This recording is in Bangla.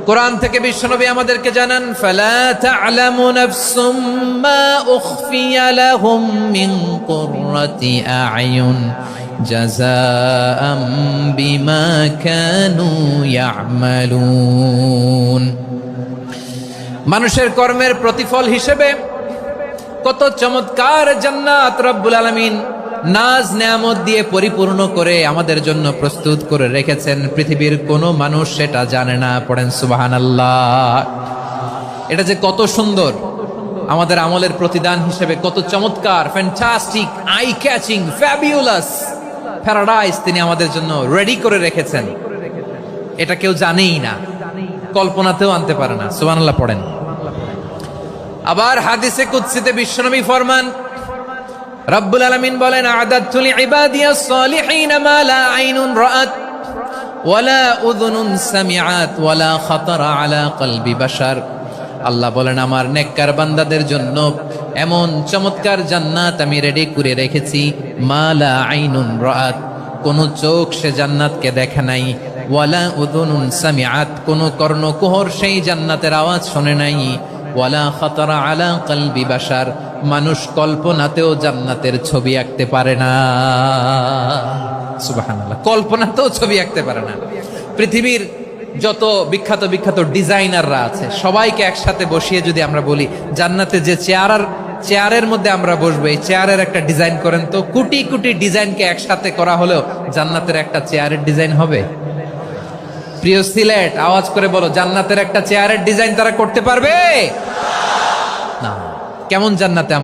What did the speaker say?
কোরআন থেকে বিশ্বনবী আমাদেরকে জানান, ফালা তা'লামু নাফসুম মা উখফিয়া লাহুম মিন কুররাতি আ'য়ুন জাযাআম বিমা কানু ইয়া'মালুন। মানুষের কর্মের প্রতিফল হিসেবে কত চমৎকার জান্নাত রব্বুল আলামিন নাজ নেয়ামত দিয়ে পরিপূর্ণ করে আমাদের জন্য প্রস্তুত করে রেখেছেন। পৃথিবীর কোনো মানুষ সেটা জানে না। পড়েন সুবহানাল্লাহ। এটা যে কত সুন্দর, আমাদের আমলের প্রতিদান হিসেবে কত চমৎকার, fantastic, eye catching, fabulous paradise তিনি আমাদের জন্য রেডি করে রেখেছেন। এটা কেউ জানেই না, কল্পনাতেও আনতে পারে না। সুবহানাল্লাহ পড়েন। আবার হাদিসে কুদসিতে বিশ্বনবী ফরমান, রব্বুল আলামিন বলেন, আ'দাদতু লিইবাদিয়াস সালিহিন মা লা আইনুন রাআত ওয়ালা উযুনুন সামিআত ওয়ালা খাতারা আলা কলবি বাশার। আল্লাহ বলেন, আমার নেককার বান্দাদের জন্য এমন চমৎকার জান্নাত আমি রেডি করে রেখেছি, মা লা আইনুন রাআত, কোন চোখ সে জান্নাতকে দেখে নাই, ওয়ালা উযুনুন সামিআত, কোন কর্ণকুহর সেই জান্নাতের আওয়াজ শোনে নাই, ওয়ালা খাতারা আলা কলবি বাশার, মানুষ কল্পনাতেও জান্নাতের ছবি আঁকতে পারে না। সুবহানাল্লাহ, কল্পনাতেও ছবি আঁকতে পারে না। পৃথিবীর যত বিখ্যাত বিখ্যাত ডিজাইনাররা আছে, সবাইকে একসাথে বসিয়ে যদি আমরা বলি জান্নাতে যে চেয়ারের মধ্যে আমরা বসবো, এই চেয়ারের একটা ডিজাইন করেন তো, কোটি কোটি ডিজাইনকে একসাথে করা হলেও জান্নাতের একটা চেয়ারের ডিজাইন হবে? প্রিয় সিলেট, আওয়াজ করে বলো, জান্নাতের একটা চেয়ারের ডিজাইন তারা করতে পারবে না। কেমন জান্নাতে